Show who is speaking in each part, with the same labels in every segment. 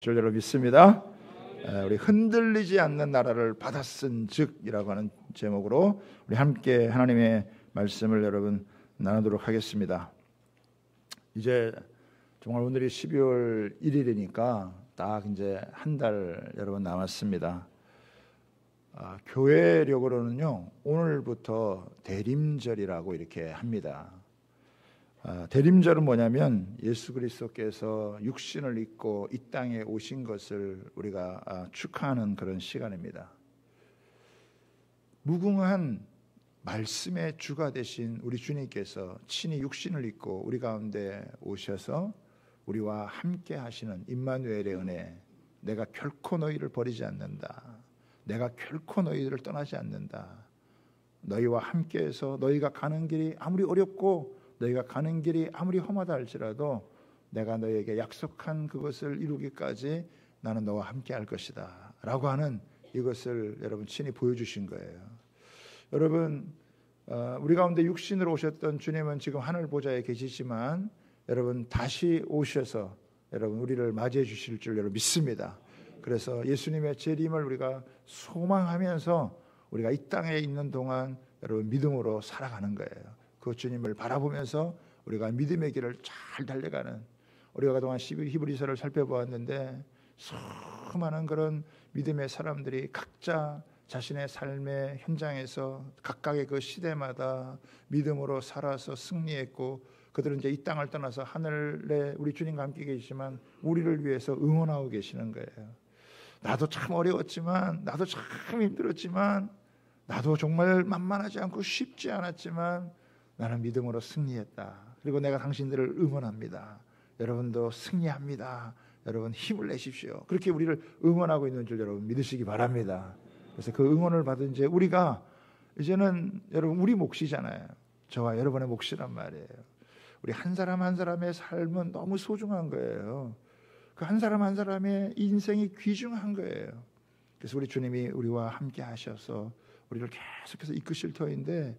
Speaker 1: 줄로 믿습니다. 우리 흔들리지 않는 나라를 받았은즉이라고 하는 제목으로 우리 함께 하나님의 말씀을 여러분 나누도록 하겠습니다. 이제 정말 오늘이 12월 1일이니까 딱 이제 한 달 여러분 남았습니다. 교회력으로는요 오늘부터 대림절이라고 이렇게 합니다. 대림절은 뭐냐면 예수 그리스도께서 육신을 입고 이 땅에 오신 것을 우리가 축하하는 그런 시간입니다. 무궁한 말씀의 주가 되신 우리 주님께서 친히 육신을 입고 우리 가운데 오셔서 우리와 함께 하시는 임마누엘의 은혜, 내가 결코 너희를 버리지 않는다, 내가 결코 너희를 떠나지 않는다, 너희와 함께해서 너희가 가는 길이 아무리 어렵고 너희가 가는 길이 아무리 험하다 할지라도 내가 너희에게 약속한 그것을 이루기까지 나는 너와 함께 할 것이다 라고 하는 이것을 여러분 친히 보여주신 거예요. 여러분 우리 가운데 육신으로 오셨던 주님은 지금 하늘 보좌에 계시지만 여러분 다시 오셔서 여러분 우리를 맞이해 주실 줄 여러분 믿습니다. 그래서 예수님의 재림을 우리가 소망하면서 우리가 이 땅에 있는 동안 여러분 믿음으로 살아가는 거예요. 그 주님을 바라보면서 우리가 믿음의 길을 잘 달려가는, 우리가 그동안 히브리서를 살펴보았는데 수많은 그런 믿음의 사람들이 각자 자신의 삶의 현장에서 각각의 그 시대마다 믿음으로 살아서 승리했고, 그들은 이제 이 땅을 떠나서 하늘에 우리 주님과 함께 계시지만 우리를 위해서 응원하고 계시는 거예요. 나도 참 어려웠지만, 나도 참 힘들었지만, 나도 정말 만만하지 않고 쉽지 않았지만 나는 믿음으로 승리했다. 그리고 내가 당신들을 응원합니다. 여러분도 승리합니다. 여러분 힘을 내십시오. 그렇게 우리를 응원하고 있는 줄 여러분 믿으시기 바랍니다. 그래서 그 응원을 받은 이제 우리가 이제는 여러분 우리 몫이잖아요. 저와 여러분의 몫이란 말이에요. 우리 한 사람 한 사람의 삶은 너무 소중한 거예요. 그 한 사람 한 사람의 인생이 귀중한 거예요. 그래서 우리 주님이 우리와 함께 하셔서 우리를 계속해서 이끄실 터인데,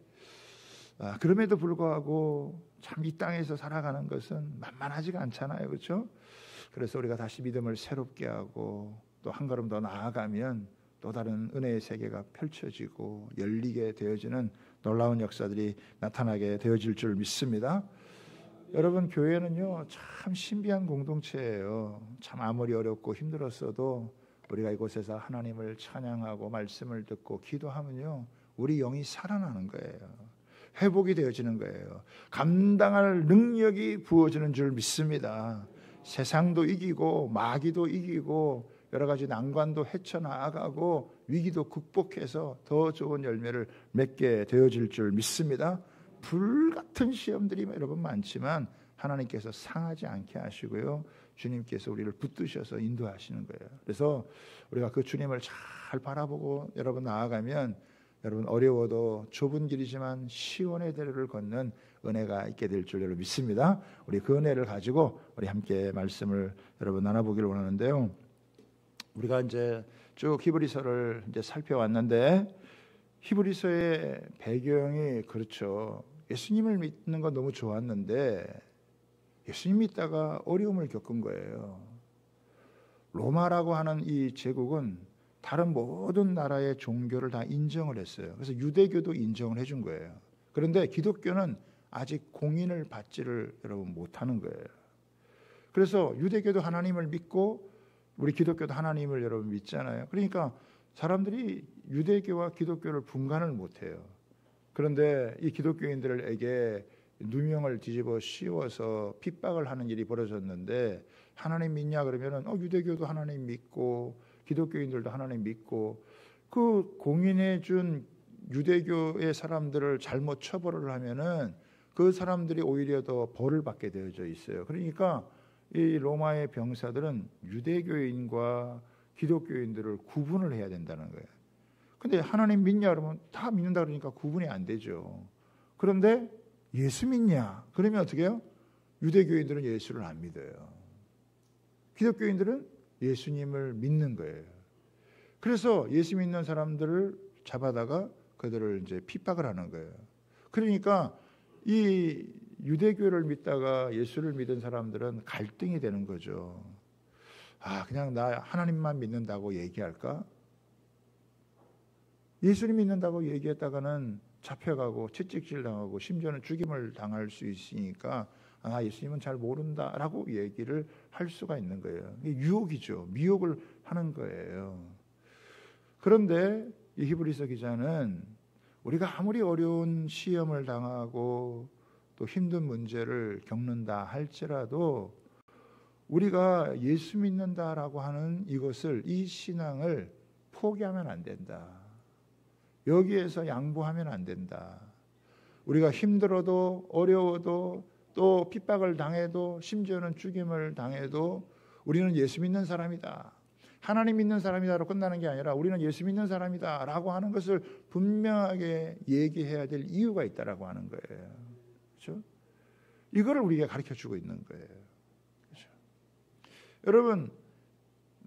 Speaker 1: 그럼에도 불구하고 참 이 땅에서 살아가는 것은 만만하지가 않잖아요, 그렇죠? 그래서 우리가 다시 믿음을 새롭게 하고 또 한 걸음 더 나아가면 또 다른 은혜의 세계가 펼쳐지고 열리게 되어지는 놀라운 역사들이 나타나게 되어질 줄 믿습니다. 여러분, 교회는요 참 신비한 공동체예요. 참 아무리 어렵고 힘들었어도 우리가 이곳에서 하나님을 찬양하고 말씀을 듣고 기도하면요 우리 영이 살아나는 거예요. 회복이 되어지는 거예요. 감당할 능력이 부어지는 줄 믿습니다. 세상도 이기고 마귀도 이기고 여러 가지 난관도 헤쳐나가고 위기도 극복해서 더 좋은 열매를 맺게 되어질 줄 믿습니다. 불같은 시험들이 여러분 많지만 하나님께서 상하지 않게 하시고요, 주님께서 우리를 붙드셔서 인도하시는 거예요. 그래서 우리가 그 주님을 잘 바라보고 여러분 나아가면 여러분 어려워도 좁은 길이지만 시온의 대로를 걷는 은혜가 있게 될 줄 여러분 믿습니다. 우리 그 은혜를 가지고 우리 함께 말씀을 여러분 나눠보기를 원하는데요. 우리가 이제 쭉 히브리서를 이제 살펴왔는데 히브리서의 배경이 그렇죠. 예수님을 믿는 건 너무 좋았는데 예수님 믿다가 어려움을 겪은 거예요. 로마라고 하는 이 제국은 다른 모든 나라의 종교를 다 인정을 했어요. 그래서 유대교도 인정을 해준 거예요. 그런데 기독교는 아직 공인을 받지를 여러분 못하는 거예요. 그래서 유대교도 하나님을 믿고 우리 기독교도 하나님을 여러분 믿잖아요. 그러니까 사람들이 유대교와 기독교를 분간을 못해요. 그런데 이 기독교인들에게 누명을 뒤집어 씌워서 핍박을 하는 일이 벌어졌는데, 하나님 믿냐 그러면은 유대교도 하나님 믿고 기독교인들도 하나님 믿고, 그 공인해 준 유대교의 사람들을 잘못 처벌을 하면은 그 사람들이 오히려 더 벌을 받게 되어져 있어요. 그러니까 이 로마의 병사들은 유대교인과 기독교인들을 구분을 해야 된다는 거예요. 근데 하나님 믿냐 그러면 다 믿는다 그러니까 구분이 안 되죠. 그런데 예수 믿냐 그러면 어떻게 해요? 유대교인들은 예수를 안 믿어요. 기독교인들은 예수님을 믿는 거예요. 그래서 예수 믿는 사람들을 잡아다가 그들을 이제 핍박을 하는 거예요. 그러니까 이 유대교를 믿다가 예수를 믿은 사람들은 갈등이 되는 거죠. 그냥 나 하나님만 믿는다고 얘기할까? 예수님 믿는다고 얘기했다가는 잡혀가고 채찍질 당하고 심지어는 죽임을 당할 수 있으니까 예수님은 잘 모른다라고 얘기를 할 수가 있는 거예요. 이게 유혹이죠. 미혹을 하는 거예요. 그런데 이 히브리서 기자는 우리가 아무리 어려운 시험을 당하고 또 힘든 문제를 겪는다 할지라도 우리가 예수 믿는다라고 하는 이 신앙을 포기하면 안 된다. 여기에서 양보하면 안 된다. 우리가 힘들어도 어려워도 또 핍박을 당해도 심지어는 죽임을 당해도 우리는 예수 믿는 사람이다. 하나님 믿는 사람이다로 끝나는 게 아니라 우리는 예수 믿는 사람이다라고 하는 것을 분명하게 얘기해야 될 이유가 있다라고 하는 거예요. 그렇죠? 이거를 우리에게 가르쳐주고 있는 거예요. 그렇죠? 여러분,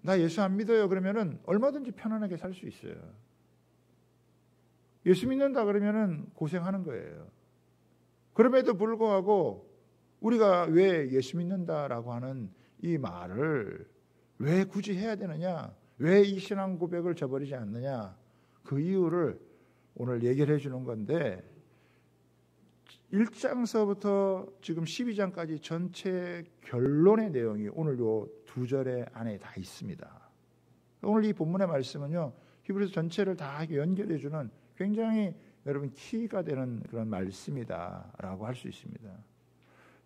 Speaker 1: 나 예수 안 믿어요 그러면은 얼마든지 편안하게 살 수 있어요. 예수 믿는다 그러면은 고생하는 거예요. 그럼에도 불구하고 우리가 왜 예수 믿는다라고 하는 이 말을 왜 굳이 해야 되느냐? 왜 이 신앙 고백을 저버리지 않느냐? 그 이유를 오늘 얘기를 해주는 건데 1장서부터 지금 12장까지 전체 결론의 내용이 오늘 요 2절의 안에 다 있습니다. 오늘 이 본문의 말씀은요. 히브리서 전체를 다 연결해주는 굉장히 여러분 키가 되는 그런 말씀이다라고 할 수 있습니다.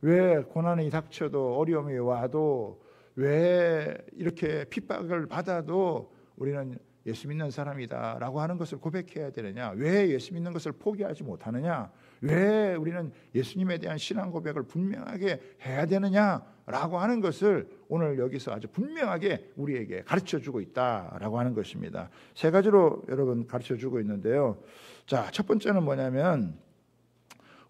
Speaker 1: 왜 고난이 닥쳐도 어려움이 와도 왜 이렇게 핍박을 받아도 우리는 예수 믿는 사람이다라고 하는 것을 고백해야 되느냐? 왜 예수 믿는 것을 포기하지 못하느냐? 왜 우리는 예수님에 대한 신앙 고백을 분명하게 해야 되느냐라고 하는 것을 오늘 여기서 아주 분명하게 우리에게 가르쳐주고 있다라고 하는 것입니다. 세 가지로 여러분 가르쳐주고 있는데요. 자, 첫 번째는 뭐냐면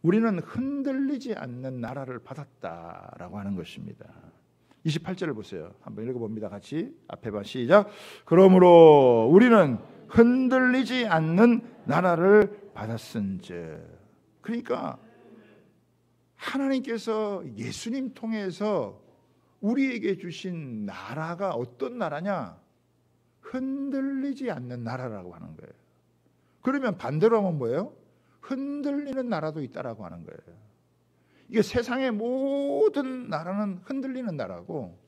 Speaker 1: 우리는 흔들리지 않는 나라를 받았다라고 하는 것입니다. 28절을 보세요. 한번 읽어봅니다. 같이 앞에 봐 시작. 그러므로 우리는 흔들리지 않는 나라를 받았은즉. 그러니까 하나님께서 예수님 통해서 우리에게 주신 나라가 어떤 나라냐? 흔들리지 않는 나라라고 하는 거예요. 그러면 반대로 하면 뭐예요? 흔들리는 나라도 있다라고 하는 거예요. 이게 세상의 모든 나라는 흔들리는 나라고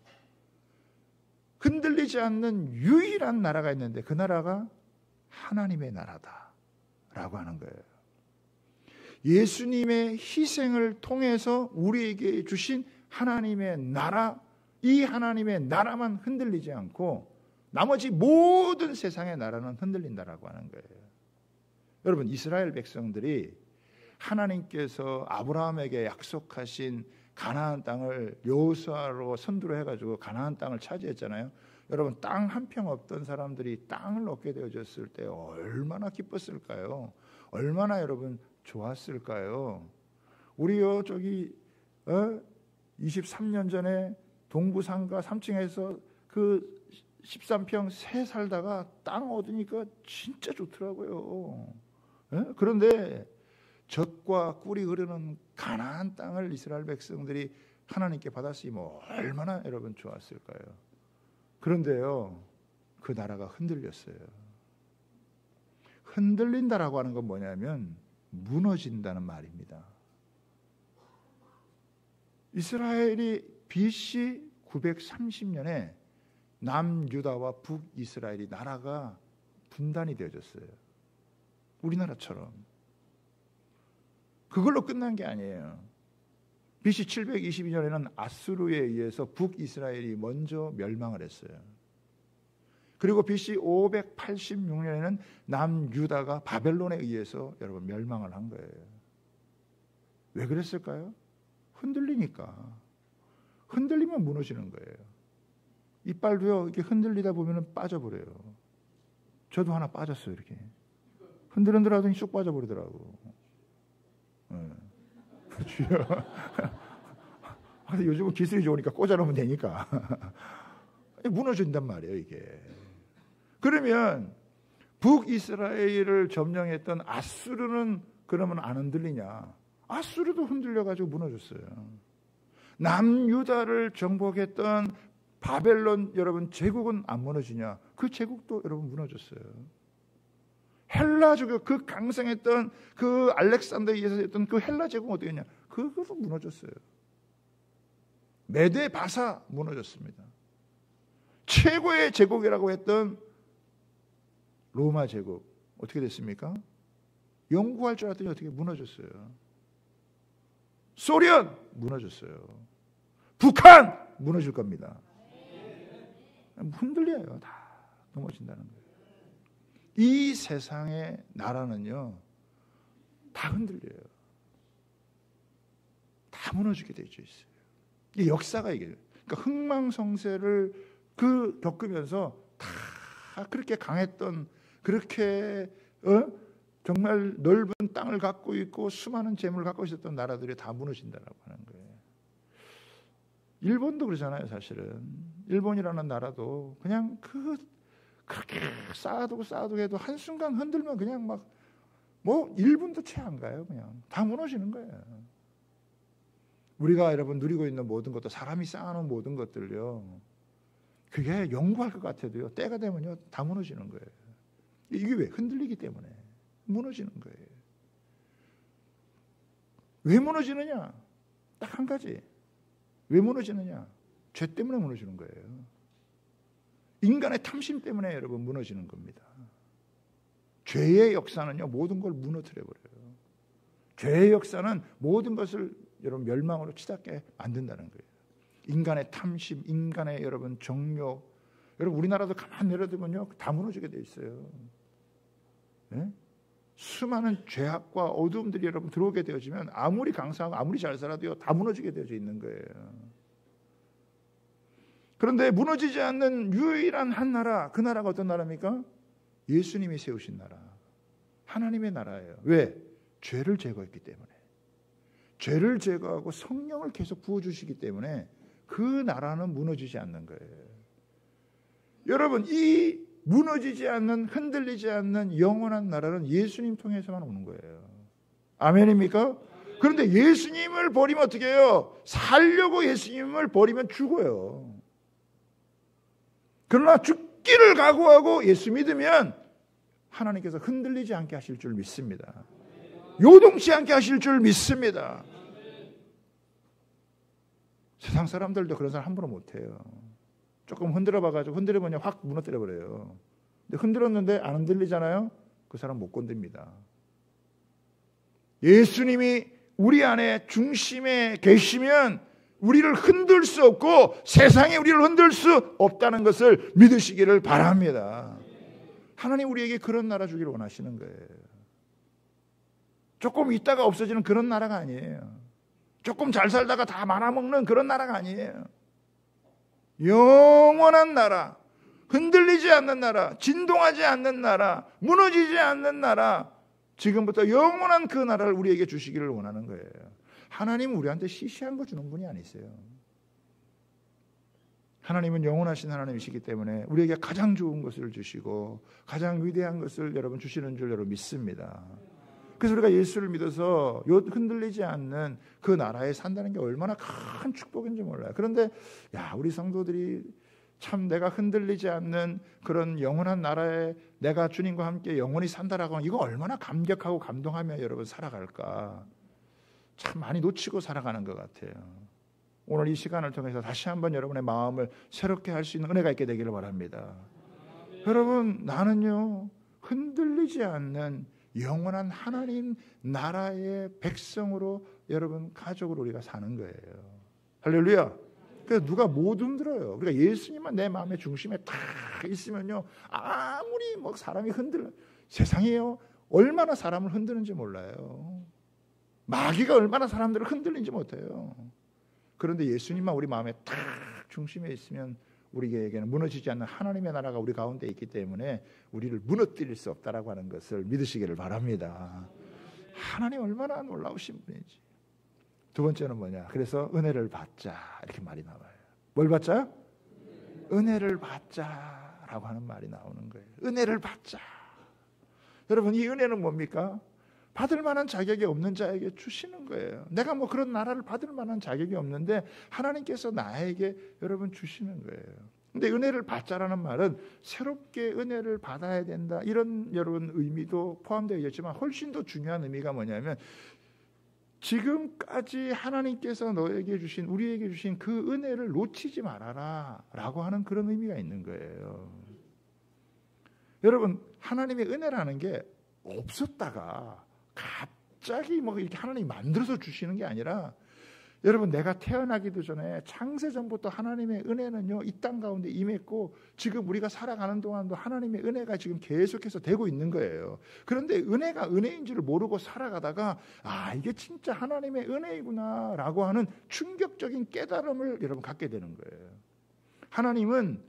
Speaker 1: 흔들리지 않는 유일한 나라가 있는데 그 나라가 하나님의 나라다라고 하는 거예요. 예수님의 희생을 통해서 우리에게 주신 하나님의 나라, 이 하나님의 나라만 흔들리지 않고 나머지 모든 세상의 나라는 흔들린다라고 하는 거예요. 여러분, 이스라엘 백성들이 하나님께서 아브라함에게 약속하신 가나안 땅을 여호수아로 선두로 해가지고 가나안 땅을 차지했잖아요. 여러분, 땅 한 평 없던 사람들이 땅을 얻게 되어졌을 때 얼마나 기뻤을까요? 얼마나 여러분 좋았을까요? 우리요 저기 23년 전에 동부 상가 3층에서 그 13평 새 살다가 땅 얻으니까 진짜 좋더라고요. 그런데 젖과 꿀이 흐르는 가나안 땅을 이스라엘 백성들이 하나님께 받았으면 얼마나 여러분 좋았을까요? 그런데요, 그 나라가 흔들렸어요. 흔들린다라고 하는 건 뭐냐면 무너진다는 말입니다. 이스라엘이 BC 930년에 남유다와 북이스라엘이 나라가 분단이 되어졌어요. 우리나라처럼. 그걸로 끝난 게 아니에요. BC 722년에는 아수르에 의해서 북이스라엘이 먼저 멸망을 했어요. 그리고 BC 586년에는 남유다가 바벨론에 의해서 여러분 멸망을 한 거예요. 왜 그랬을까요? 흔들리니까. 흔들리면 무너지는 거예요. 이빨도요 이렇게 흔들리다 보면 빠져버려요. 저도 하나 빠졌어요. 이렇게 흔들흔들 하더니 쑥 빠져버리더라고. 주여. 요즘은 기술이 좋으니까 꽂아놓으면 되니까 무너진단 말이에요 이게. 그러면 북이스라엘을 점령했던 아수르는 그러면 안 흔들리냐? 아수르도 흔들려가지고 무너졌어요. 남유다를 정복했던 바벨론 여러분 제국은 안 무너지냐? 그 제국도 여러분 무너졌어요. 헬라 제국, 그 강성했던 그 알렉산더에서 했던 그 헬라 제국은 어떻게 했냐? 그것도 무너졌어요. 메데 바사 무너졌습니다. 최고의 제국이라고 했던 로마 제국 어떻게 됐습니까? 영구할 줄 알았더니 어떻게 무너졌어요. 소련 무너졌어요. 북한 무너질 겁니다. 흔들려요. 다 넘어진다는 거예요. 이 세상의 나라는요, 다 흔들려요. 다 무너지게 되어 있어요. 이 역사가 이게. 그러니까 흥망성쇠를 겪으면서 다 그렇게 강했던, 그렇게 정말 넓은 땅을 갖고 있고 수많은 재물을 갖고 있었던 나라들이 다 무너진다라고 하는 거예요. 일본도 그러잖아요. 사실은 일본이라는 나라도 그냥 그렇게 쌓아두고 해도 한순간 흔들면 그냥 막 뭐 1분도 채 안 가요. 그냥 다 무너지는 거예요. 우리가 여러분 누리고 있는 모든 것도, 사람이 쌓아놓은 모든 것들요, 그게 영구할 것 같아도요, 때가 되면요 다 무너지는 거예요. 이게 왜? 흔들리기 때문에 무너지는 거예요. 왜 무너지느냐? 딱 한 가지. 왜 무너지느냐? 죄 때문에 무너지는 거예요. 인간의 탐심 때문에 여러분 무너지는 겁니다. 죄의 역사는요 모든 걸 무너뜨려 버려요. 죄의 역사는 모든 것을 여러분 멸망으로 치닫게 만든다는 거예요. 인간의 탐심, 인간의 여러분 정욕, 여러분 우리나라도 가만 내려두면요 다 무너지게 돼 있어요. 네? 수많은 죄악과 어두움들이 여러분 들어오게 되어지면 아무리 강성하고 아무리 잘 살아도요 다 무너지게 되어져 있는 거예요. 그런데 무너지지 않는 유일한 한 나라, 그 나라가 어떤 나라입니까? 예수님이 세우신 나라, 하나님의 나라예요. 왜? 죄를 제거했기 때문에. 죄를 제거하고 성령을 계속 부어주시기 때문에 그 나라는 무너지지 않는 거예요. 여러분, 이 무너지지 않는, 흔들리지 않는 영원한 나라는 예수님 통해서만 오는 거예요. 아멘입니까? 그런데 예수님을 버리면 어떻게 해요? 살려고 예수님을 버리면 죽어요. 그러나 죽기를 각오하고 예수 믿으면 하나님께서 흔들리지 않게 하실 줄 믿습니다. 요동치 않게 하실 줄 믿습니다. 세상 사람들도 그런 사람 함부로 못해요. 조금 흔들어봐가지고 흔들어보면 확 무너뜨려버려요. 근데 흔들었는데 안 흔들리잖아요? 그 사람 못 건듭니다. 예수님이 우리 안에 중심에 계시면 우리를 흔들 수 없고 세상이 우리를 흔들 수 없다는 것을 믿으시기를 바랍니다. 하나님 우리에게 그런 나라 주기를 원하시는 거예요. 조금 있다가 없어지는 그런 나라가 아니에요. 조금 잘 살다가 다 말아먹는 그런 나라가 아니에요. 영원한 나라, 흔들리지 않는 나라, 진동하지 않는 나라, 무너지지 않는 나라, 지금부터 영원한 그 나라를 우리에게 주시기를 원하는 거예요. 하나님은 우리한테 시시한 거 주는 분이 아니세요. 하나님은 영원하신 하나님이시기 때문에 우리에게 가장 좋은 것을 주시고 가장 위대한 것을 여러분 주시는 줄 여러분 믿습니다. 그래서 우리가 예수를 믿어서 흔들리지 않는 그 나라에 산다는 게 얼마나 큰 축복인지 몰라요. 그런데 우리 성도들이 참 내가 흔들리지 않는 그런 영원한 나라에 내가 주님과 함께 영원히 산다라고 하면 이거 얼마나 감격하고 감동하며 여러분 살아갈까. 참 많이 놓치고 살아가는 것 같아요. 오늘 이 시간을 통해서 다시 한번 여러분의 마음을 새롭게 할 수 있는 은혜가 있게 되기를 바랍니다. 여러분, 나는요 흔들리지 않는 영원한 하나님 나라의 백성으로 여러분 가족으로 우리가 사는 거예요. 할렐루야. 그래서 누가 못 흔들어요. 우리가 예수님만 내 마음의 중심에 딱 있으면요 아무리 뭐 사람이 흔들려, 세상이요 얼마나 사람을 흔드는지 몰라요. 마귀가 얼마나 사람들을 흔들리는지 못해요. 그런데 예수님만 우리 마음에 딱 중심에 있으면 우리에게는 무너지지 않는 하나님의 나라가 우리 가운데 있기 때문에 우리를 무너뜨릴 수 없다라고 하는 것을 믿으시기를 바랍니다. 하나님 얼마나 놀라우신 분인지. 두 번째는 뭐냐? 그래서 은혜를 받자 이렇게 말이 나와요. 뭘 받자? 은혜를 받자라고 하는 말이 나오는 거예요. 은혜를 받자. 여러분, 이 은혜는 뭡니까? 받을 만한 자격이 없는 자에게 주시는 거예요. 내가 뭐 그런 나라를 받을 만한 자격이 없는데 하나님께서 나에게 여러분 주시는 거예요. 근데 은혜를 받자라는 말은 새롭게 은혜를 받아야 된다, 이런 여러분 의미도 포함되어 있지만 훨씬 더 중요한 의미가 뭐냐면 지금까지 하나님께서 너에게 주신, 우리에게 주신 그 은혜를 놓치지 말아라 라고 하는 그런 의미가 있는 거예요. 여러분, 하나님의 은혜라는 게 없었다가 갑자기 뭐 이렇게 하나님이 만들어서 주시는 게 아니라, 여러분, 내가 태어나기도 전에 창세전부터 하나님의 은혜는요 이 땅 가운데 임했고 지금 우리가 살아가는 동안도 하나님의 은혜가 지금 계속해서 되고 있는 거예요. 그런데 은혜가 은혜인 줄을 모르고 살아가다가 이게 진짜 하나님의 은혜이구나 라고 하는 충격적인 깨달음을 여러분 갖게 되는 거예요. 하나님은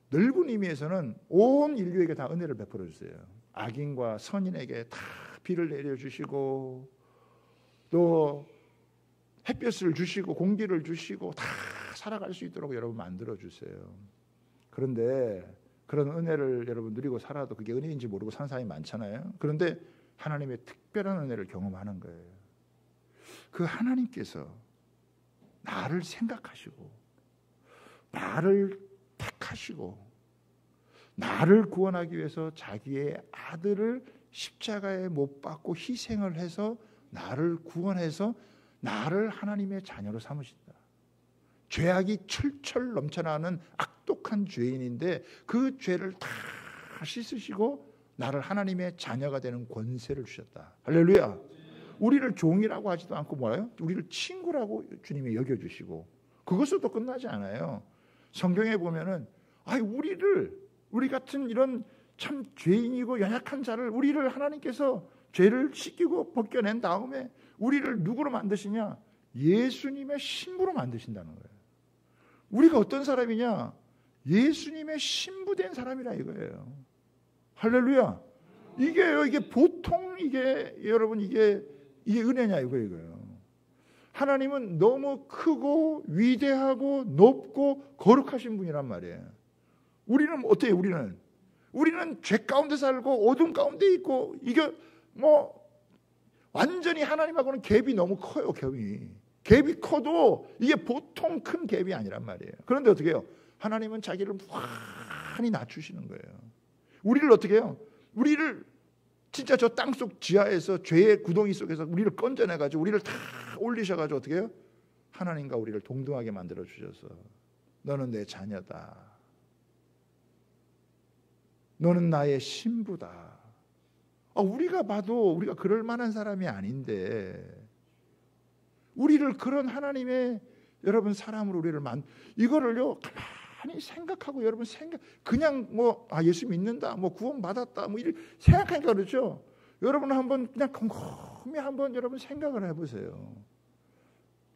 Speaker 1: 넓은 의미에서는 온 인류에게 다 은혜를 베풀어 주세요. 악인과 선인에게 다 비를 내려주시고 또 햇볕을 주시고 공기를 주시고 다 살아갈 수 있도록 여러분 만들어 주세요. 그런데 그런 은혜를 여러분 누리고 살아도 그게 은혜인지 모르고 사는 사람이 많잖아요. 그런데 하나님의 특별한 은혜를 경험하는 거예요. 그 하나님께서 나를 생각하시고 나를 택하시고 나를 구원하기 위해서 자기의 아들을 십자가에 못 박고 희생을 해서 나를 구원해서 나를 하나님의 자녀로 삼으신다. 죄악이 철철 넘쳐나는 악독한 죄인인데 그 죄를 다 씻으시고 나를 하나님의 자녀가 되는 권세를 주셨다. 할렐루야. 우리를 종이라고 하지도 않고 뭐예요? 우리를 친구라고 주님이 여겨주시고, 그것으로도 끝나지 않아요. 성경에 보면은 우리 같은 이런 참 죄인이고 연약한 자를, 우리를 하나님께서 죄를 씻기고 벗겨낸 다음에 우리를 누구로 만드시냐? 예수님의 신부로 만드신다는 거예요. 우리가 어떤 사람이냐? 예수님의 신부된 사람이라 이거예요. 할렐루야. 이게 보통 여러분 이게 은혜냐 이거예요. 하나님은 너무 크고 위대하고 높고 거룩하신 분이란 말이에요. 우리는 어때요? 우리는 죄 가운데 살고 어둠 가운데 있고, 이게 뭐 완전히 하나님하고는 갭이 너무 커요. 갭이 커도 이게 보통 큰 갭이 아니란 말이에요. 그런데 어떻게 해요? 하나님은 자기를 무한히 낮추시는 거예요. 우리를 어떻게 해요? 우리를 진짜 저 땅속 지하에서 죄의 구덩이 속에서 우리를 건져내가지고 우리를 다 올리셔가지고 어떻게 해요? 하나님과 우리를 동등하게 만들어 주셔서 너는 내 자녀다. 너는 나의 신부다. 우리가 봐도 우리가 그럴 만한 사람이 아닌데 우리를 그런 하나님의 여러분 사람으로 우리를 이거를요 가만히 생각하고 여러분 그냥 예수 믿는다, 구원 받았다, 이렇게 생각하니까 그렇죠. 여러분 한번 그냥 곰곰이 한번 여러분 생각을 해보세요.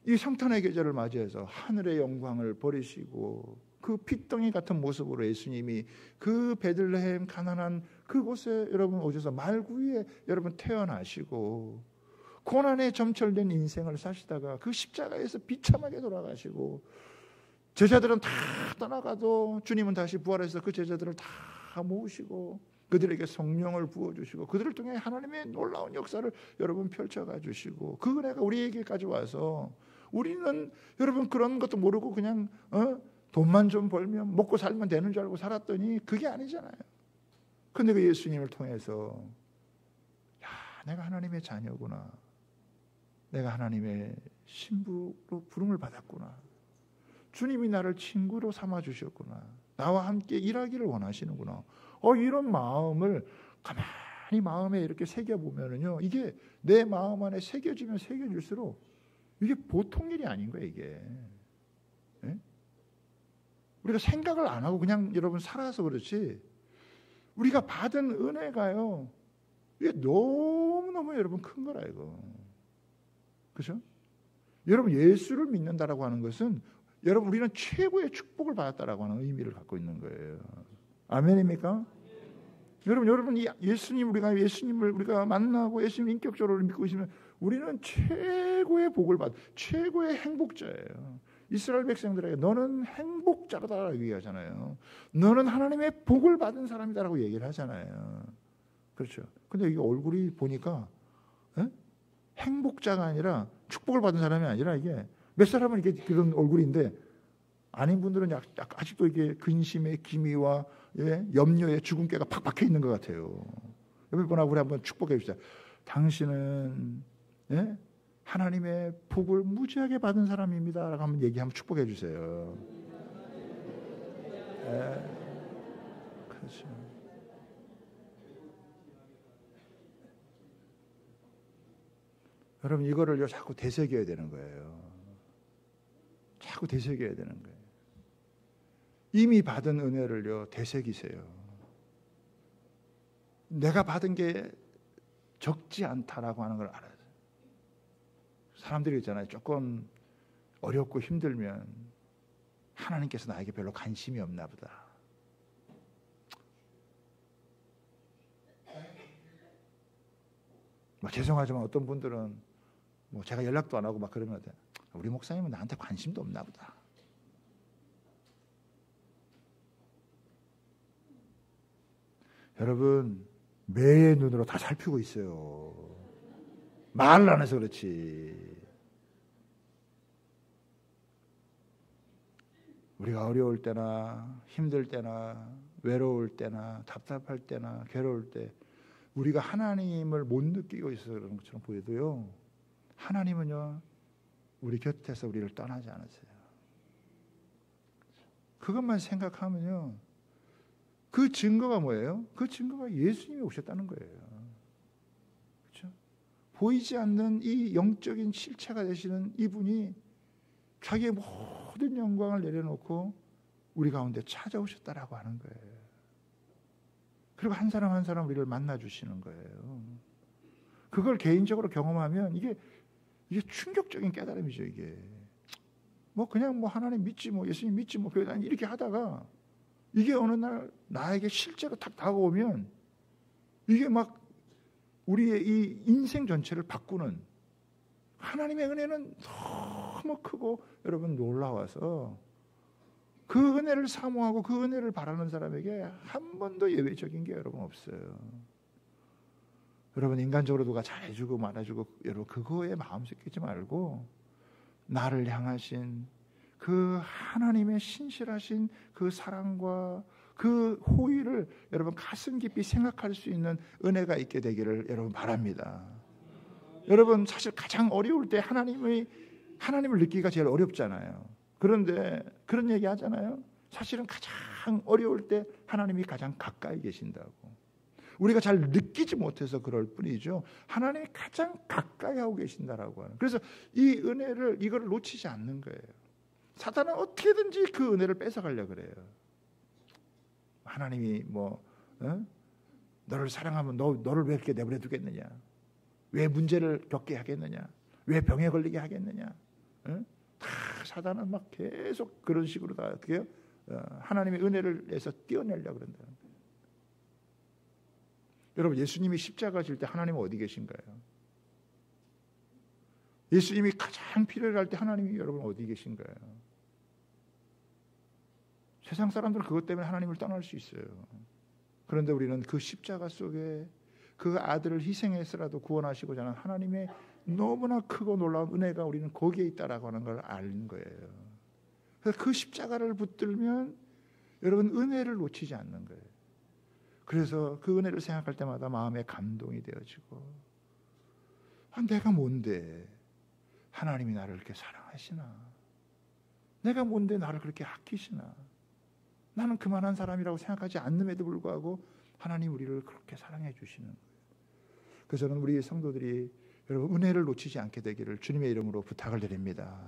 Speaker 1: 이 성탄의 계절을 맞이해서 하늘의 영광을 버리시고 그 핏덩이 같은 모습으로 예수님이 그 베들레헴 가난한 그곳에 여러분 오셔서 말구 위에 여러분 태어나시고 고난에 점철된 인생을 사시다가 그 십자가에서 비참하게 돌아가시고, 제자들은 다 떠나가도 주님은 다시 부활해서 그 제자들을 다 모으시고 그들에게 성령을 부어주시고 그들을 통해 하나님의 놀라운 역사를 여러분 펼쳐가 주시고, 그 은혜가 우리에게까지 와서 우리는 여러분 그런 것도 모르고 그냥 돈만 좀 벌면 먹고 살면 되는 줄 알고 살았더니 그게 아니잖아요. 근데 그 예수님을 통해서 내가 하나님의 자녀구나, 내가 하나님의 신부로 부름을 받았구나, 주님이 나를 친구로 삼아주셨구나, 나와 함께 일하기를 원하시는구나, 이런 마음을 가만히 마음에 이렇게 새겨보면은요, 이게 내 마음 안에 새겨지면 새겨질수록 이게 보통 일이 아닌 거예요. 이게 우리가 생각을 안 하고 그냥 여러분 살아서 그렇지, 우리가 받은 은혜가요 이게 너무너무 여러분 큰 거라 이거. 그렇죠? 여러분 예수를 믿는다라고 하는 것은 여러분 우리는 최고의 축복을 받았다라고 하는 의미를 갖고 있는 거예요. 아멘입니까? 여러분 우리가 예수님을 우리가 만나고 예수님 인격적으로 믿고 있으면 우리는 최고의 복을 최고의 행복자예요. 이스라엘 백성들에게 너는 행복자라고 얘기하잖아요. 너는 하나님의 복을 받은 사람이다라고 얘기를 하잖아요. 그렇죠? 근데 이게 얼굴이 보니까 행복자가 아니라 축복을 받은 사람이 아니라 이게 몇 사람은 이게 그런 얼굴인데 아닌 분들은 아직도 이게 근심의 기미와 염려의 주근깨가 팍 박혀 있는 것 같아요. 여러분 우리 한번 축복해 줍시다. 당신은 하나님의 복을 무지하게 받은 사람입니다. 라고 한번 얘기하면 축복해 주세요. 그렇죠. 여러분 이거를요 자꾸 되새겨야 되는 거예요. 자꾸 되새겨야 되는 거예요. 이미 받은 은혜를요 되새기세요. 내가 받은 게 적지 않다라고 하는 걸 알아요. 사람들이 있잖아요. 조금 어렵고 힘들면 하나님께서 나에게 별로 관심이 없나 보다. 죄송하지만 어떤 분들은 제가 연락도 안 하고 막 그러면 우리 목사님은 나한테 관심도 없나 보다. 여러분 매의 눈으로 다 살피고 있어요. 말을 안 해서 그렇지. 우리가 어려울 때나 힘들 때나 외로울 때나 답답할 때나 괴로울 때 우리가 하나님을 못 느끼고 있어서 그런 것처럼 보여도요 하나님은요 우리 곁에서 우리를 떠나지 않으세요. 그것만 생각하면요 그 증거가 뭐예요? 그 증거가 예수님이 오셨다는 거예요. 그렇죠? 보이지 않는 이 영적인 실체가 되시는 이분이 자기의 모든 영광을 내려놓고 우리 가운데 찾아오셨다라고 하는 거예요. 그리고 한 사람 한 사람 우리를 만나주시는 거예요. 그걸 개인적으로 경험하면 이게 충격적인 깨달음이죠. 이게 그냥 하나님 믿지 예수님 믿지 교회 다니 이렇게 하다가 이게 어느 날 나에게 실제로 딱 다가오면 이게 막 우리의 이 인생 전체를 바꾸는 하나님의 은혜는 너무 크고 여러분 놀라워서 그 은혜를 사모하고 그 은혜를 바라는 사람에게 한 번도 예외적인 게 여러분 없어요. 여러분 인간적으로 누가 잘해주고 말아주고 여러분 그거에 마음 섞이지 말고 나를 향하신 그 하나님의 신실하신 그 사랑과 그 호의를 여러분 가슴 깊이 생각할 수 있는 은혜가 있게 되기를 여러분 바랍니다. 여러분 사실 가장 어려울 때 하나님을 느끼기가 제일 어렵잖아요. 그런데 그런 얘기 하잖아요. 사실은 가장 어려울 때 하나님이 가장 가까이 계신다고. 우리가 잘 느끼지 못해서 그럴 뿐이죠. 하나님이 가장 가까이 하고 계신다라고 하는. 그래서 이 은혜를 이거를 놓치지 않는 거예요. 사탄은 어떻게든지 그 은혜를 뺏어가려고 그래요. 하나님이 너를 사랑하면 너를 왜 이렇게 내버려 두겠느냐? 왜 문제를 겪게 하겠느냐? 왜 병에 걸리게 하겠느냐? 다 사단은 막 계속 그런 식으로 다 어떻게 해요? 하나님의 은혜를 내서 띄어내려고 그런다는 거예요. 여러분 예수님이 십자가 질 때 하나님은 어디 계신가요? 예수님이 가장 필요로 할 때 하나님이 여러분 어디 계신가요? 세상 사람들은 그것 때문에 하나님을 떠날 수 있어요. 그런데 우리는 그 십자가 속에 그 아들을 희생해서라도 구원하시고자 하는 하나님의 너무나 크고 놀라운 은혜가 우리는 거기에 있다라고 하는 걸 아는 거예요. 그래서 그 십자가를 붙들면 여러분 은혜를 놓치지 않는 거예요. 그래서 그 은혜를 생각할 때마다 마음에 감동이 되어지고 내가 뭔데 하나님이 나를 그렇게 사랑하시나? 내가 뭔데 나를 그렇게 아끼시나? 나는 그만한 사람이라고 생각하지 않음에도 불구하고 하나님 우리를 그렇게 사랑해 주시는 거예요. 그래서 저는 우리 성도들이 여러분 은혜를 놓치지 않게 되기를 주님의 이름으로 부탁을 드립니다.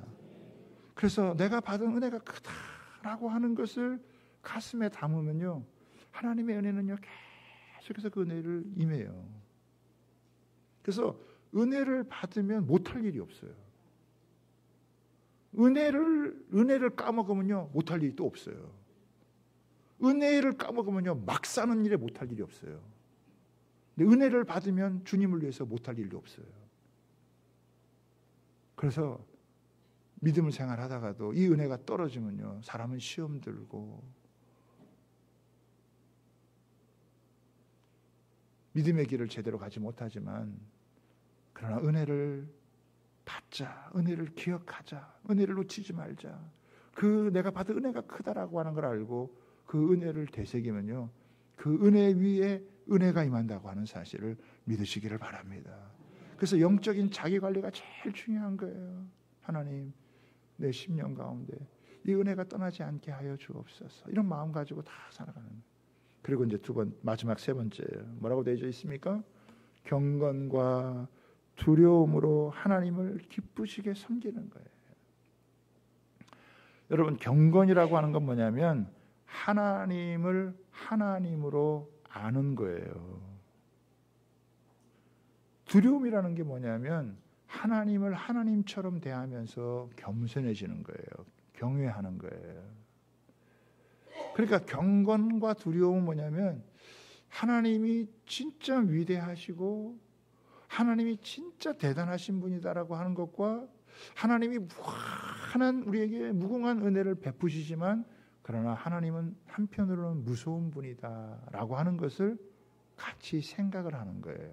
Speaker 1: 그래서 내가 받은 은혜가 크다라고 하는 것을 가슴에 담으면요 하나님의 은혜는요 계속해서 그 은혜를 임해요. 그래서 은혜를 받으면 못할 일이 없어요. 은혜를 까먹으면요 못할 일이 또 없어요. 은혜를 까먹으면요 막 사는 일에 못할 일이 없어요. 근데 은혜를 받으면 주님을 위해서 못할 일도 없어요. 그래서 믿음을 생활하다가도 이 은혜가 떨어지면요 사람은 시험 들고 믿음의 길을 제대로 가지 못하지만 그러나 은혜를 받자, 은혜를 기억하자, 은혜를 놓치지 말자. 그 내가 받은 은혜가 크다라고 하는 걸 알고 그 은혜를 되새기면요, 그 은혜 위에 은혜가 임한다고 하는 사실을 믿으시기를 바랍니다. 그래서 영적인 자기관리가 제일 중요한 거예요. 하나님, 내 심령 가운데 이 은혜가 떠나지 않게 하여 주옵소서. 이런 마음 가지고 다 살아가는 거예요. 그리고 이제 마지막 세 번째예요. 뭐라고 되어 있습니까? 경건과 두려움으로 하나님을 기쁘시게 섬기는 거예요. 여러분, 경건이라고 하는 건 뭐냐면 하나님을 하나님으로 아는 거예요. 두려움이라는 게 뭐냐면 하나님을 하나님처럼 대하면서 겸손해지는 거예요. 경외하는 거예요. 그러니까 경건과 두려움은 뭐냐면 하나님이 진짜 위대하시고 하나님이 진짜 대단하신 분이다라고 하는 것과 하나님이 무한한 우리에게 무궁한 은혜를 베푸시지만 그러나 하나님은 한편으로는 무서운 분이다라고 하는 것을 같이 생각을 하는 거예요.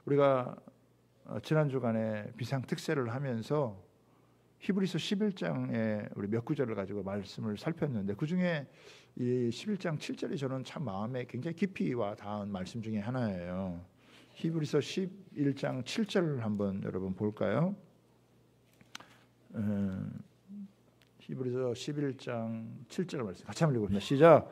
Speaker 1: 우리가 지난 주간에 비상특세를 하면서 히브리서 11장에 우리 몇 구절을 가지고 말씀을 살폈는데 그중에 이 11장 7절이 저는 참 마음에 굉장히 깊이 와 닿은 말씀 중에 하나예요. 히브리서 11장 7절을 한번 여러분 볼까요? 히브리서 11장 7절 말씀 같이 한번 읽어봅니다. 시작.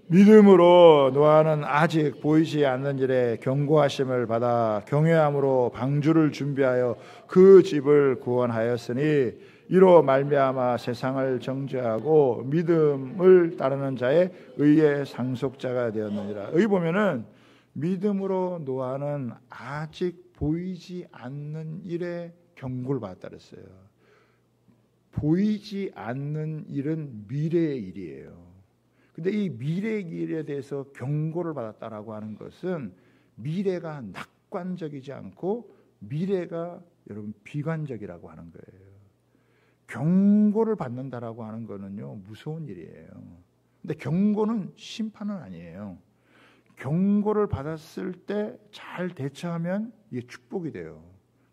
Speaker 1: 믿음으로 노아는 아직 보이지 않는 일에 경고하심을 받아 경외함으로 방주를 준비하여 그 집을 구원하였으니 이로 말미암아 세상을 정죄하고 믿음을 따르는 자의 의의 상속자가 되었느니라. 여기 보면은 믿음으로 노아는 아직 보이지 않는 일에 경고를 받았다 그랬어요. 보이지 않는 일은 미래의 일이에요. 근데 이 미래의 일에 대해서 경고를 받았다라고 하는 것은 미래가 낙관적이지 않고 미래가 여러분 비관적이라고 하는 거예요. 경고를 받는다라고 하는 거는요, 무서운 일이에요. 근데 경고는 심판은 아니에요. 경고를 받았을 때 잘 대처하면 이게 축복이 돼요.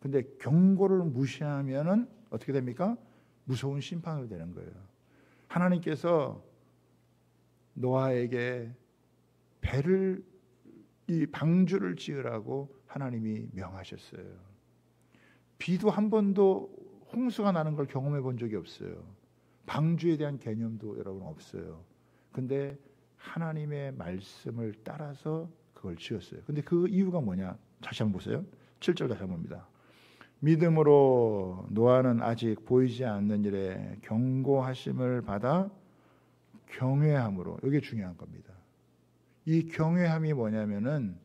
Speaker 1: 근데 경고를 무시하면은 어떻게 됩니까? 무서운 심판으로 되는 거예요. 하나님께서 노아에게 배를 이 방주를 지으라고 하나님이 명하셨어요. 비도 한 번도 홍수가 나는 걸 경험해 본 적이 없어요. 방주에 대한 개념도 여러분 없어요. 근데 하나님의 말씀을 따라서 그걸 지었어요. 근데 그 이유가 뭐냐? 다시 한번 보세요. 7절 다시 한번 봅니다. 믿음으로 노아는 아직 보이지 않는 일에 경고하심을 받아 경외함으로, 이게 중요한 겁니다. 이 경외함이 뭐냐면은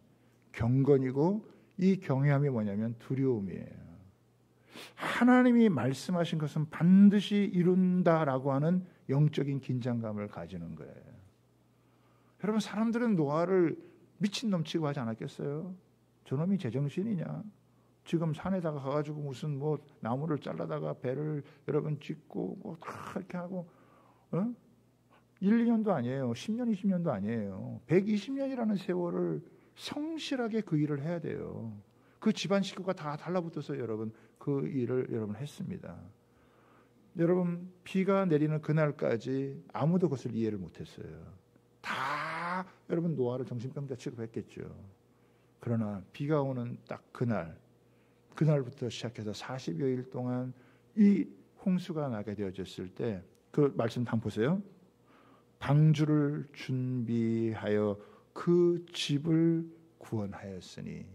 Speaker 1: 경건이고 이 경외함이 뭐냐면 두려움이에요. 하나님이 말씀하신 것은 반드시 이룬다라고 하는 영적인 긴장감을 가지는 거예요. 여러분, 사람들은 노아를 미친놈 취급하지 않았겠어요? 저놈이 제정신이냐? 지금 산에다가 가가지고 무슨 뭐 나무를 잘라다가 배를 여러분 짓고 뭐 다 이렇게 하고 1, 2년도 아니에요. 10년, 20년도 아니에요. 120년이라는 세월을 성실하게 그 일을 해야 돼요. 그 집안 식구가 다 달라붙어서 여러분 그 일을 여러분 했습니다. 여러분, 비가 내리는 그날까지 아무도 그것을 이해를 못했어요. 다 여러분 노아를 정신병자 취급했겠죠. 그러나 비가 오는 딱 그날부터 시작해서 40여일 동안 이 홍수가 나게 되어졌을 때 그 말씀 한번 보세요. 방주를 준비하여 그 집을 구원하였으니,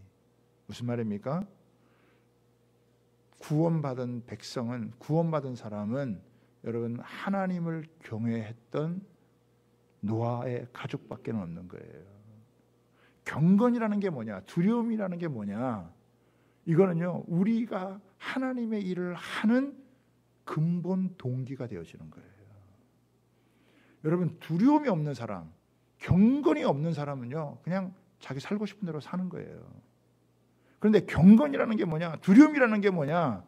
Speaker 1: 무슨 말입니까? 구원받은 백성은, 구원받은 사람은 여러분 하나님을 경외했던 노아의 가족밖에 없는 거예요. 경건이라는 게 뭐냐? 두려움이라는 게 뭐냐? 이거는요, 우리가 하나님의 일을 하는 근본 동기가 되어지는 거예요. 여러분, 두려움이 없는 사람, 경건이 없는 사람은요, 그냥 자기 살고 싶은 대로 사는 거예요. 그런데 경건이라는 게 뭐냐? 두려움이라는 게 뭐냐?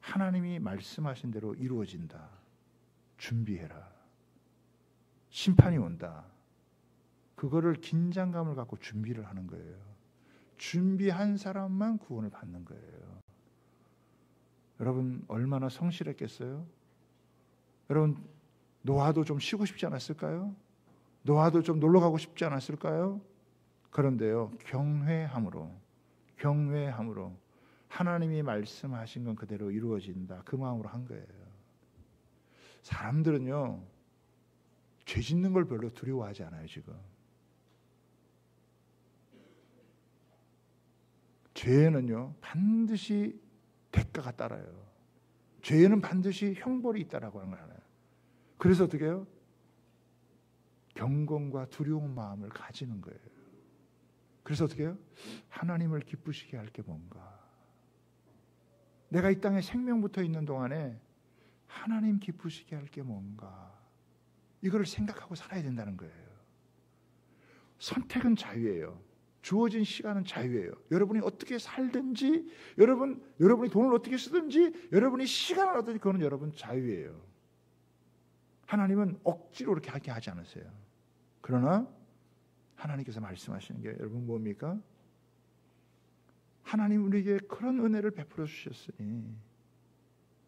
Speaker 1: 하나님이 말씀하신 대로 이루어진다. 준비해라. 심판이 온다. 그거를 긴장감을 갖고 준비를 하는 거예요. 준비한 사람만 구원을 받는 거예요. 여러분 얼마나 성실했겠어요? 여러분 노아도 좀 쉬고 싶지 않았을까요? 노아도 좀 놀러 가고 싶지 않았을까요? 그런데요, 경외함으로 하나님이 말씀하신 건 그대로 이루어진다, 그 마음으로 한 거예요. 사람들은요, 죄 짓는 걸 별로 두려워하지 않아요. 지금 죄에는요 반드시 대가가 따라요. 죄에는 반드시 형벌이 있다라고 하는 거잖아요. 그래서 어떻게 해요? 경건과 두려운 마음을 가지는 거예요. 그래서 어떻게 해요? 하나님을 기쁘시게 할 게 뭔가, 내가 이 땅에 생명부터 있는 동안에 하나님 기쁘시게 할 게 뭔가, 이거를 생각하고 살아야 된다는 거예요. 선택은 자유예요. 주어진 시간은 자유예요. 여러분이 어떻게 살든지, 여러분이 돈을 어떻게 쓰든지, 여러분이 시간을 얻든지, 그거는 여러분 자유예요. 하나님은 억지로 그렇게 하게 하지 않으세요. 그러나 하나님께서 말씀하시는 게 여러분 뭡니까? 하나님 우리에게 그런 은혜를 베풀어 주셨으니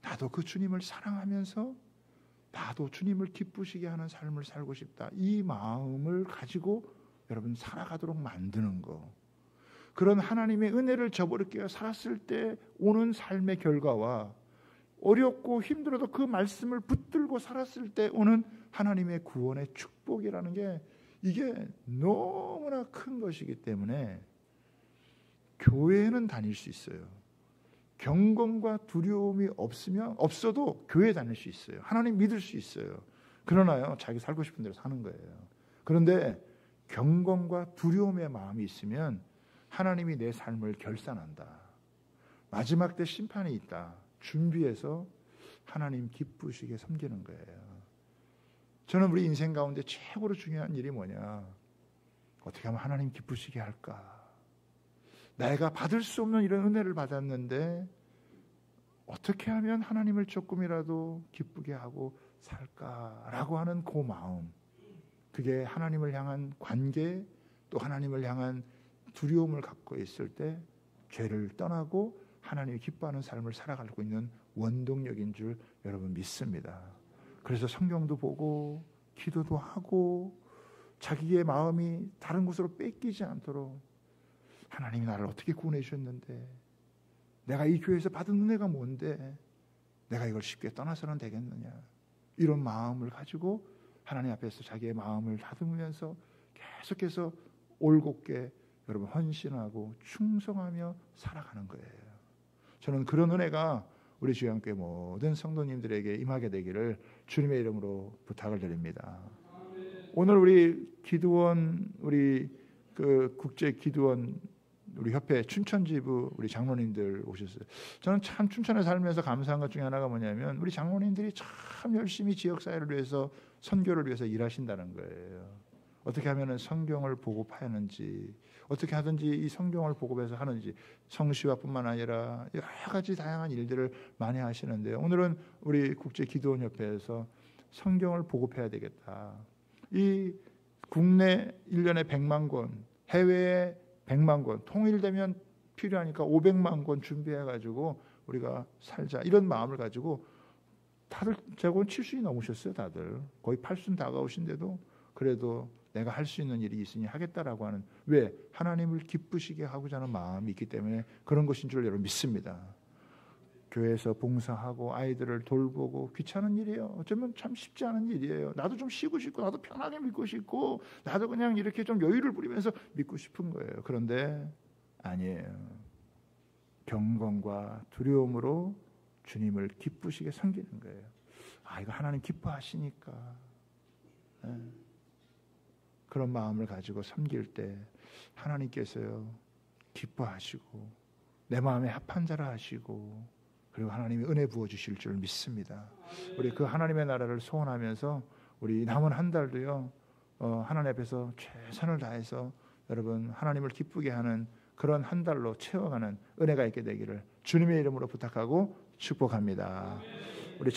Speaker 1: 나도 그 주님을 사랑하면서 나도 주님을 기쁘시게 하는 삶을 살고 싶다, 이 마음을 가지고 여러분 살아가도록 만드는 거. 그런 하나님의 은혜를 저버리게 살았을 때 오는 삶의 결과와 어렵고 힘들어도 그 말씀을 붙들고 살았을 때 오는 하나님의 구원의 축복이라는 게, 이게 너무나 큰 것이기 때문에 교회는 다닐 수 있어요. 경건과 두려움이 없어도 교회 다닐 수 있어요. 하나님 믿을 수 있어요. 그러나요, 자기 살고 싶은 대로 사는 거예요. 그런데 경건과 두려움의 마음이 있으면 하나님이 내 삶을 결산한다, 마지막 때 심판이 있다, 준비해서 하나님 기쁘시게 섬기는 거예요. 저는 우리 인생 가운데 최고로 중요한 일이 뭐냐, 어떻게 하면 하나님 기쁘시게 할까. 내가 받을 수 없는 이런 은혜를 받았는데 어떻게 하면 하나님을 조금이라도 기쁘게 하고 살까라고 하는 그 마음, 그게 하나님을 향한 관계, 또 하나님을 향한 두려움을 갖고 있을 때 죄를 떠나고 하나님이 기뻐하는 삶을 살아가고 있는 원동력인 줄 여러분 믿습니다. 그래서 성경도 보고 기도도 하고 자기의 마음이 다른 곳으로 뺏기지 않도록, 하나님이 나를 어떻게 구원해 주셨는데, 내가 이 교회에서 받은 은혜가 뭔데 내가 이걸 쉽게 떠나서는 되겠느냐, 이런 마음을 가지고 하나님 앞에서 자기의 마음을 다듬으면서 계속해서 올곧게 여러분 헌신하고 충성하며 살아가는 거예요. 저는 그런 은혜가 우리 주양교회 모든 성도님들에게 임하게 되기를 주님의 이름으로 부탁을 드립니다. 오늘 우리 기도원, 우리 그 국제 기도원 우리 협회 춘천지부 우리 장로님들 오셨어요. 저는 참 춘천에 살면서 감사한 것 중에 하나가 뭐냐면 우리 장로님들이 참 열심히 지역사회를 위해서, 선교를 위해서 일하신다는 거예요. 어떻게 하면 성경을 보급하는지, 어떻게 하든지 이 성경을 보급해서 하는지, 성시화뿐만 아니라 여러 가지 다양한 일들을 많이 하시는데요. 오늘은 우리 국제기도원협회에서 성경을 보급해야 되겠다. 이 국내 1년에 100만 권, 해외에 100만 권, 통일되면 필요하니까 500만 권 준비해가지고 우리가 살자, 이런 마음을 가지고 다들 제가 70이 넘으셨어요. 다들 거의 80순 다가오신데도 그래도 내가 할 수 있는 일이 있으니 하겠다라고 하는, 왜? 하나님을 기쁘시게 하고자 하는 마음이 있기 때문에 그런 것인 줄 여러분 믿습니다. 교회에서 봉사하고 아이들을 돌보고 귀찮은 일이에요. 어쩌면 참 쉽지 않은 일이에요. 나도 좀 쉬고 싶고, 나도 편하게 믿고 싶고, 나도 그냥 이렇게 좀 여유를 부리면서 믿고 싶은 거예요. 그런데 아니에요. 경건과 두려움으로 주님을 기쁘시게 섬기는 거예요. 아, 이거 하나님 기뻐하시니까. 네. 그런 마음을 가지고 섬길 때 하나님께서요 기뻐하시고 내 마음에 합한 자라 하시고, 그리고 하나님이 은혜 부어주실 줄 믿습니다. 우리 그 하나님의 나라를 소원하면서 우리 남은 한 달도요 하나님 앞에서 최선을 다해서 여러분 하나님을 기쁘게 하는 그런 한 달로 채워가는 은혜가 있게 되기를 주님의 이름으로 부탁하고 축복합니다. 우리